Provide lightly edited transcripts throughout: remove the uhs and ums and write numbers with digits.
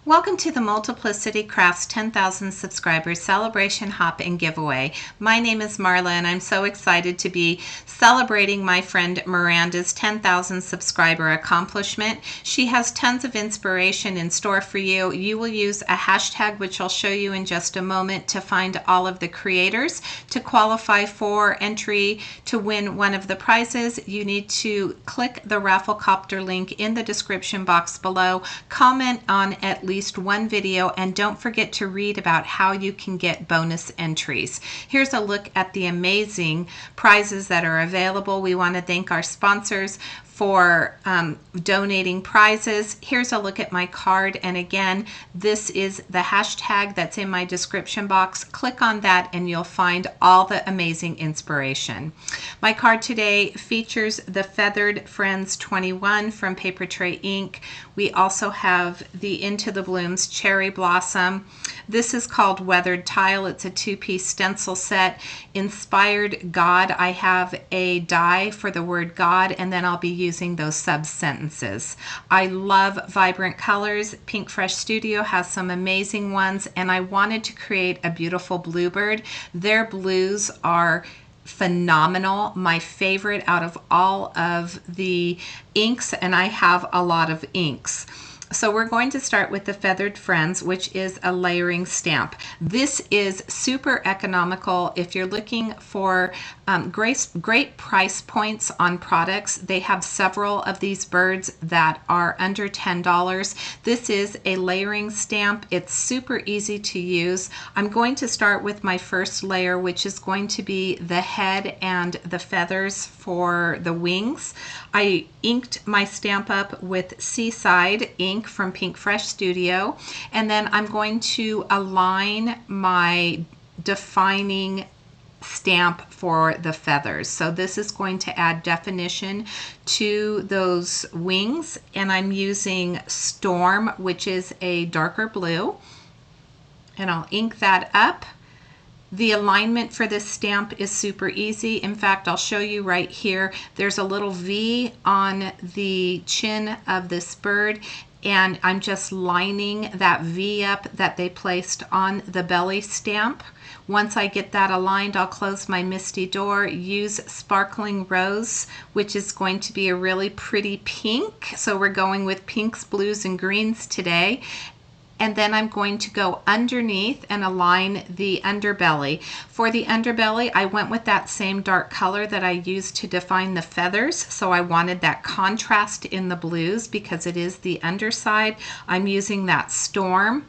Welcome to the Multiplicity Crafts 10,000 subscribers celebration hop and giveaway. My name is Marla and I'm so excited to be celebrating my friend Miranda's 10,000 subscriber accomplishment. She has tons of inspiration in store for you. You will use a hashtag, which I'll show you in just a moment, to find all of the creators. To qualify for entry to win one of the prizes, you need to click the Rafflecopter link in the description box below, comment on at least one video, and don't forget to read about how you can get bonus entries. Here's a look at the amazing prizes that are available. We want to thank our sponsors for donating prizes. Here's a look at my card, and again, this is the hashtag that's in my description box. Click on that and you'll find all the amazing inspiration. My card today features the Feathered Friends 21 from Papertrey Ink. We also have the Into the Blooms Cherry Blossom. This is called Weathered Tile. It's a two-piece stencil set. Inspired God. I have a die for the word God, and then I'll be using those sub-sentences. I love vibrant colors. Pink Fresh Studio has some amazing ones, and I wanted to create a beautiful bluebird. Their blues are phenomenal. My favorite out of all of the inks, and I have a lot of inks. So we're going to start with the Feathered Friends, which is a layering stamp. This is super economical. If you're looking for great price points on products, they have several of these birds that are under $10. This is a layering stamp. It's super easy to use. I'm going to start with my first layer, which is going to be the head and the feathers for the wings. I inked my stamp up with Seaside Ink from Pink Fresh Studio, and then I'm going to align my defining stamp for the feathers. So this is going to add definition to those wings, and I'm using Storm, which is a darker blue, and I'll ink that up. The alignment for this stamp is super easy. In fact, I'll show you right here. There's a little V on the chin of this bird, and I'm just lining that V up that they placed on the belly stamp. Once I get that aligned, I'll close my Misty Door, use Sparkling Rose, which is going to be a really pretty pink. So we're going with pinks, blues, and greens today. And then I'm going to go underneath and align the underbelly. For the underbelly, I went with that same dark color that I used to define the feathers. So I wanted that contrast in the blues because it is the underside. I'm using that Storm.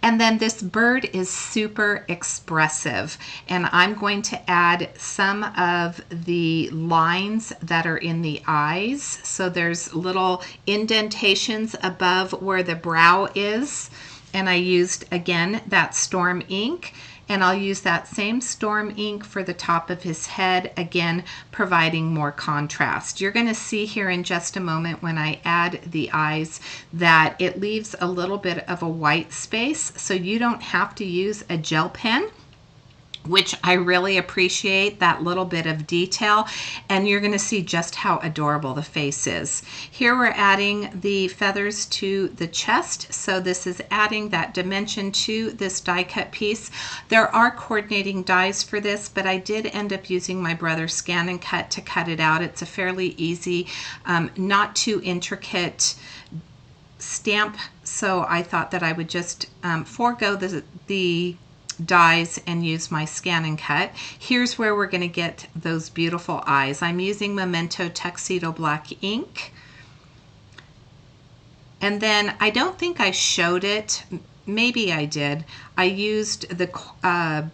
And then this bird is super expressive, and I'm going to add some of the lines that are in the eyes. So there's little indentations above where the brow is, and I used again that Storm ink, and I'll use that same Storm ink for the top of his head, again providing more contrast. You're going to see here in just a moment when I add the eyes that it leaves a little bit of a white space, so you don't have to use a gel pen, which I really appreciate that little bit of detail, and you're going to see just how adorable the face is. Here we're adding the feathers to the chest, so this is adding that dimension to this die cut piece. There are coordinating dies for this, but I did end up using my brother's Scan and Cut to cut it out. It's a fairly easy, not too intricate stamp, so I thought that I would just forego the dies and use my Scan and Cut. Here's where we're going to get those beautiful eyes. I'm using Memento Tuxedo Black ink, and then I don't think I showed it, maybe I did. I used the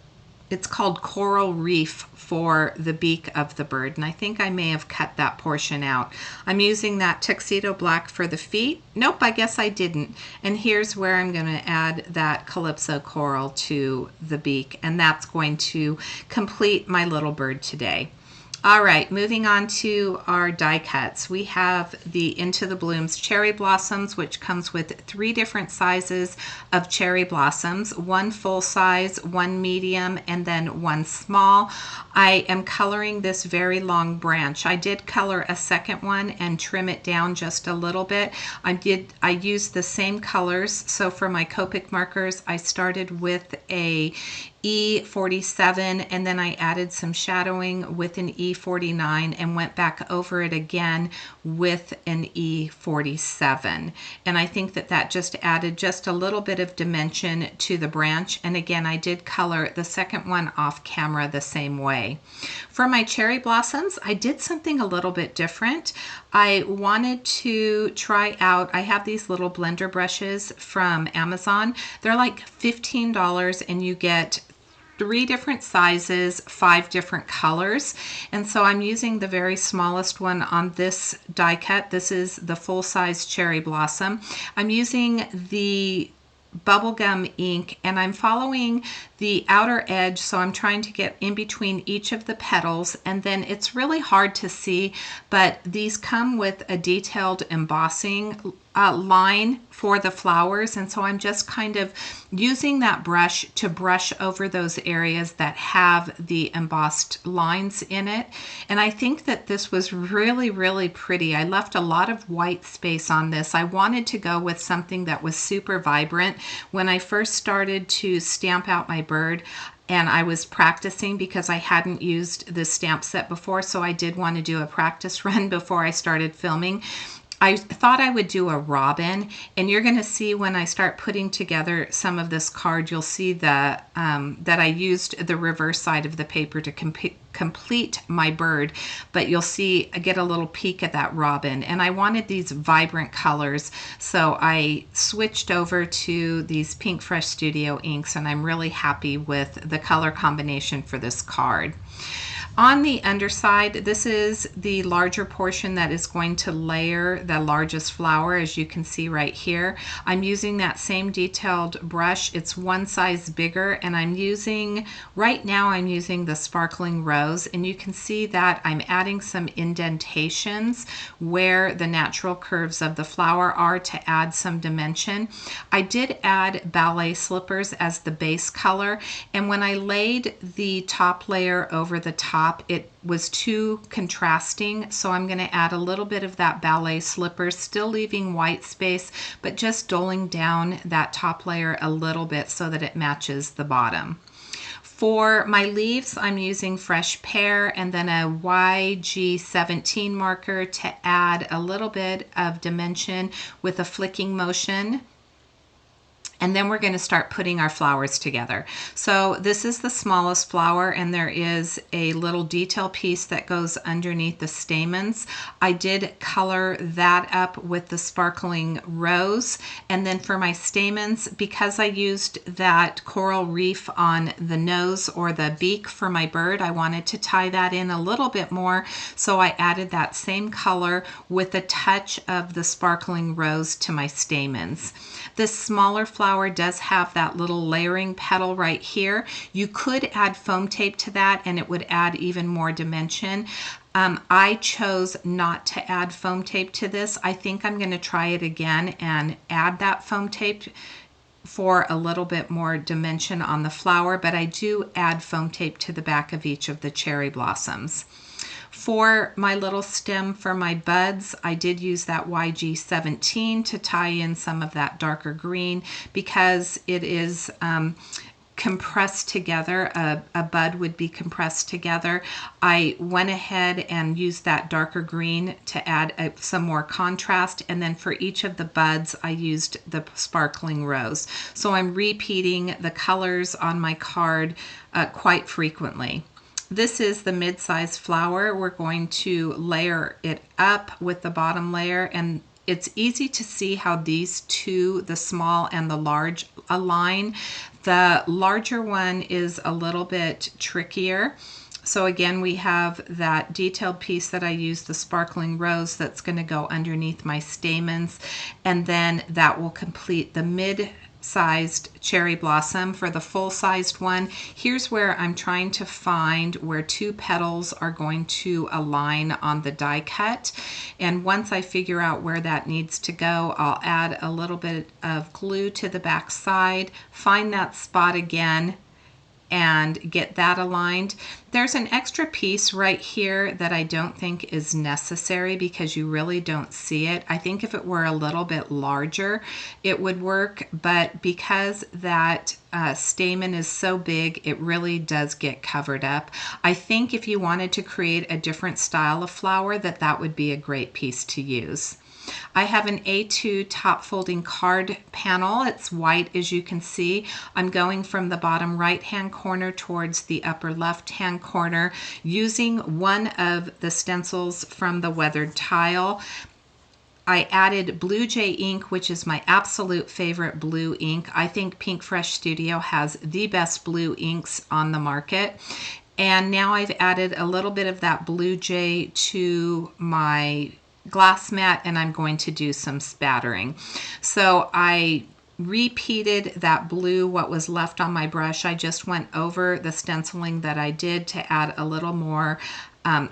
it's called Coral Reef for the beak of the bird, and I think I may have cut that portion out. I'm using that Tuxedo Black for the feet. Nope, I guess I didn't. And here's where I'm going to add that Calypso Coral to the beak, and that's going to complete my little bird today. All right, moving on to our die cuts. We have the Into the Blooms Cherry Blossoms, which comes with 3 different sizes of cherry blossoms, 1 full size, 1 medium, and then 1 small. I am coloring this very long branch. I did color a second one and trim it down just a little bit. I used the same colors. So for my Copic markers, I started with a E47 and then I added some shadowing with an E49 and went back over it again with an E47. And I think that that just added just a little bit of dimension to the branch. And again, I did color the second one off camera the same way. For my cherry blossoms, I did something a little bit different. I wanted to try out, I have these little blender brushes from Amazon. They're like $15 and you get 3 different sizes, 5 different colors. And so I'm using the very smallest one on this die cut. This is the full size cherry blossom. I'm using the bubblegum ink and I'm following the outer edge, so I'm trying to get in between each of the petals, and then it's really hard to see, but these come with a detailed embossing line for the flowers, and so I'm just kind of using that brush to brush over those areas that have the embossed lines in it. And I think that this was really, really pretty. I left a lot of white space on this. I wanted to go with something that was super vibrant. When I first started to stamp out my bird, and I was practicing because I hadn't used this stamp set before, so I did want to do a practice run before I started filming. I thought I would do a robin, and you're going to see when I start putting together some of this card, you'll see that I used the reverse side of the paper to complete my bird, but you'll see I get a little peek at that robin, and I wanted these vibrant colors, so I switched over to these Pink Fresh Studio inks, and I'm really happy with the color combination for this card. On the underside, this is the larger portion that is going to layer the largest flower, as you can see right here. I'm using that same detailed brush. It's 1 size bigger, and right now I'm using the Sparkling Rose, and you can see that I'm adding some indentations where the natural curves of the flower are to add some dimension. I did add ballet slippers as the base color, and when I laid the top layer over the top, it was too contrasting, so I'm going to add a little bit of that ballet slipper, still leaving white space, but just doling down that top layer a little bit so that it matches the bottom. For my leaves, I'm using Fresh Pear and then a YG17 marker to add a little bit of dimension with a flicking motion. And then we're going to start putting our flowers together. So this is the smallest flower, and there is a little detail piece that goes underneath the stamens. I did color that up with the Sparkling Rose. And then for my stamens, because I used that coral reef on the nose or the beak for my bird, I wanted to tie that in a little bit more. So I added that same color with a touch of the Sparkling Rose to my stamens. This smaller flower does have that little layering petal right here. You could add foam tape to that and it would add even more dimension. I chose not to add foam tape to this. I think I'm going to try it again and add that foam tape for a little bit more dimension on the flower, but I do add foam tape to the back of each of the cherry blossoms. For my little stem for my buds, I did use that YG17 to tie in some of that darker green because it is compressed together. A bud would be compressed together. I went ahead and used that darker green to add some more contrast, and then for each of the buds I used the Sparkling Rose. So I'm repeating the colors on my card quite frequently. This is the mid-size flower. We're going to layer it up with the bottom layer, and it's easy to see how these two, the small and the large, align. The larger one is a little bit trickier. So again, we have that detailed piece that I used, the Sparkling Rose, that's going to go underneath my stamens, and then that will complete the mid sized cherry blossom. For the full sized one, here's where I'm trying to find where two petals are going to align on the die cut, and once I figure out where that needs to go, I'll add a little bit of glue to the back side, find that spot again, and get that aligned. There's an extra piece right here that I don't think is necessary because you really don't see it. I think if it were a little bit larger, it would work, but because that stamen is so big, it really does get covered up. I think if you wanted to create a different style of flower, that would be a great piece to use. I have an A2 top folding card panel. It's white, as you can see. I'm going from the bottom right hand corner towards the upper left hand corner using one of the stencils from the weathered tile. I added Blue Jay ink, which is my absolute favorite blue ink. I think Pink Fresh Studio has the best blue inks on the market. And now I've added a little bit of that Blue Jay to my glass mat, and I'm going to do some spattering. So I repeated that blue, what was left on my brush. I just went over the stenciling that I did to add a little more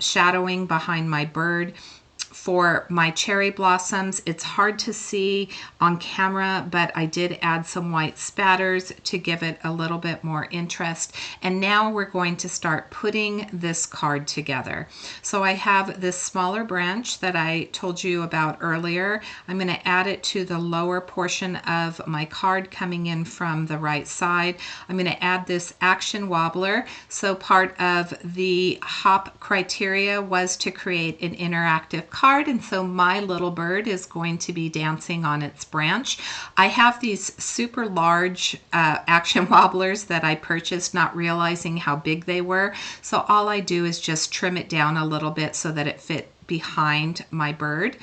shadowing behind my bird. For my cherry blossoms, it's hard to see on camera, but I did add some white spatters to give it a little bit more interest. And now we're going to start putting this card together. So I have this smaller branch that I told you about earlier. I'm going to add it to the lower portion of my card coming in from the right side. I'm going to add this action wobbler. So part of the hop criteria was to create an interactive card, and so my little bird is going to be dancing on its branch. I have these super large action wobblers that I purchased not realizing how big they were, so all I do is just trim it down a little bit so that it fit behind my bird.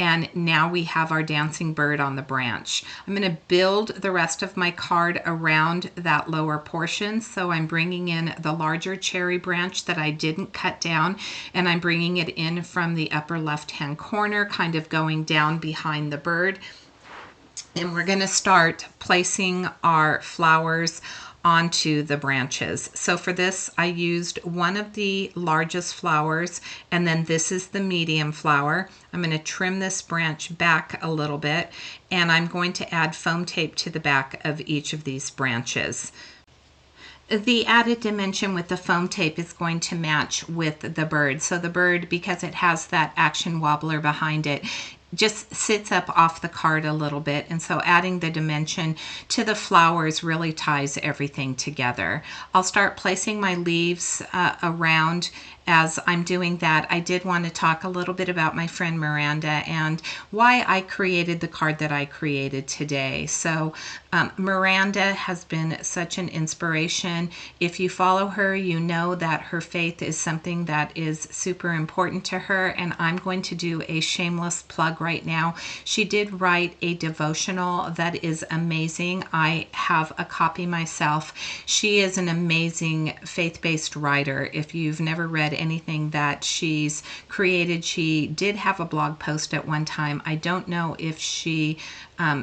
And now we have our dancing bird on the branch. I'm going to build the rest of my card around that lower portion. So I'm bringing in the larger cherry branch that I didn't cut down, and I'm bringing it in from the upper left-hand corner, kind of going down behind the bird. And we're going to start placing our flowers onto the branches. So for this, I used one of the largest flowers, and then this is the medium flower. I'm going to trim this branch back a little bit, and I'm going to add foam tape to the back of each of these branches. The added dimension with the foam tape is going to match with the bird. So the bird, because it has that action wobbler behind it, just sits up off the card a little bit, and so adding the dimension to the flowers really ties everything together. I'll start placing my leaves around. As I'm doing that, I did want to talk a little bit about my friend Miranda and why I created the card that I created today. So Miranda has been such an inspiration. If you follow her, you know that her faith is something that is super important to her, and I'm going to do a shameless plug right now. She did write a devotional that is amazing. I have a copy myself. She is an amazing faith-based writer. If you've never read anything that she's created, she did have a blog post at one time. I don't know if she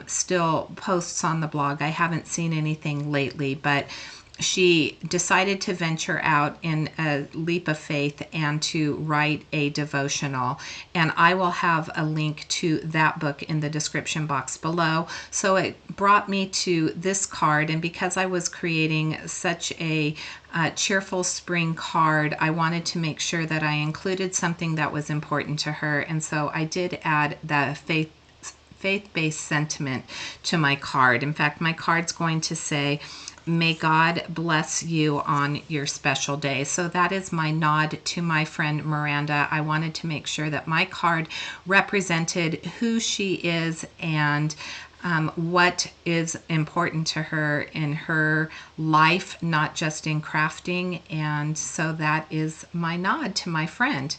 still posts on the blog. I haven't seen anything lately, but she decided to venture out in a leap of faith and to write a devotional, and I will have a link to that book in the description box below. So it brought me to this card, and because I was creating such a cheerful spring card, I wanted to make sure that I included something that was important to her, and so I did add the faith-based sentiment to my card. In fact, my card's going to say, "May God bless you on your special day." So that is my nod to my friend Miranda. I wanted to make sure that my card represented who she is and what is important to her in her life, not just in crafting. And so that is my nod to my friend.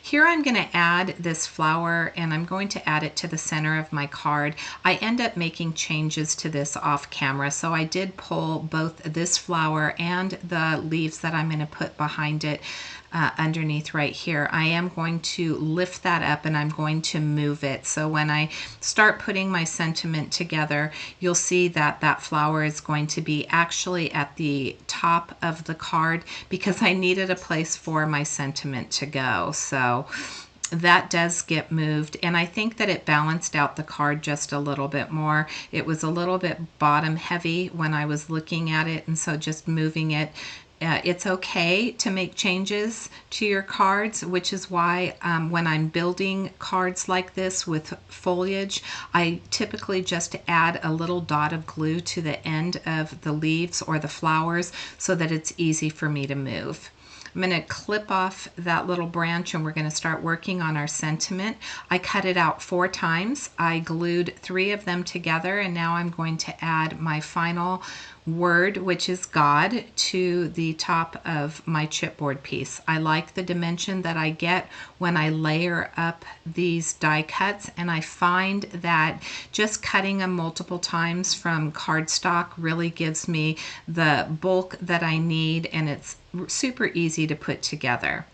Here I'm going to add this flower, and I'm going to add it to the center of my card. I end up making changes to this off camera, so I did pull both this flower and the leaves that I'm going to put behind it underneath right here. I am going to lift that up and I'm going to move it. So when I start putting my sentiment together, you'll see that that flower is going to be actually at the top of the card because I needed a place for my sentiment to go. So that does get moved, and I think that it balanced out the card just a little bit more. It was a little bit bottom heavy when I was looking at it, and so just moving it, it's okay to make changes to your cards, which is why when I'm building cards like this with foliage, I typically just add a little dot of glue to the end of the leaves or the flowers so that it's easy for me to move. I'm going to clip off that little branch and we're going to start working on our sentiment. I cut it out 4 times. I glued 3 of them together, and now I'm going to add my final word, which is God, to the top of my chipboard piece. I like the dimension that I get when I layer up these die cuts, and I find that just cutting them multiple times from cardstock really gives me the bulk that I need, and it's super easy to put together.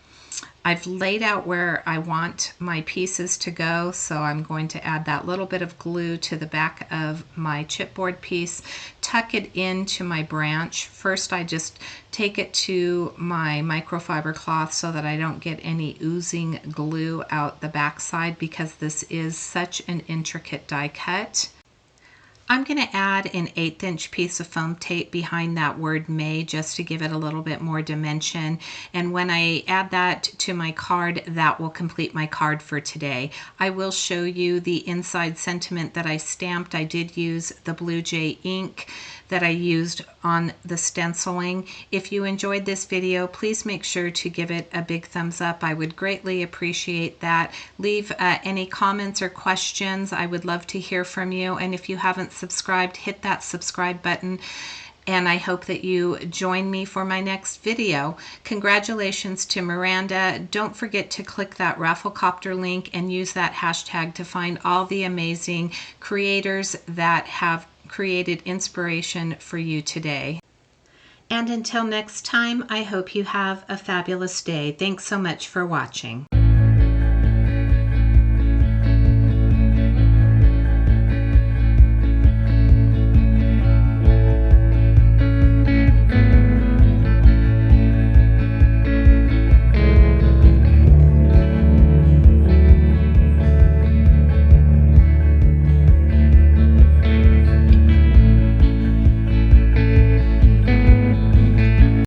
I've laid out where I want my pieces to go, so I'm going to add that little bit of glue to the back of my chipboard piece, tuck it into my branch. First, I just take it to my microfiber cloth so that I don't get any oozing glue out the backside because this is such an intricate die cut. I'm going to add an 1/8 inch piece of foam tape behind that word May just to give it a little bit more dimension. And when I add that to my card, that will complete my card for today. I will show you the inside sentiment that I stamped. I did use the Blue Jay ink that I used on the stenciling. If you enjoyed this video, please make sure to give it a big thumbs up. I would greatly appreciate that. Leave any comments or questions. I would love to hear from you. And if you haven't subscribed, hit that subscribe button. And I hope that you join me for my next video. Congratulations to Miranda. Don't forget to click that Rafflecopter link and use that hashtag to find all the amazing creators that have created inspiration for you today. And until next time, I hope you have a fabulous day. Thanks so much for watching.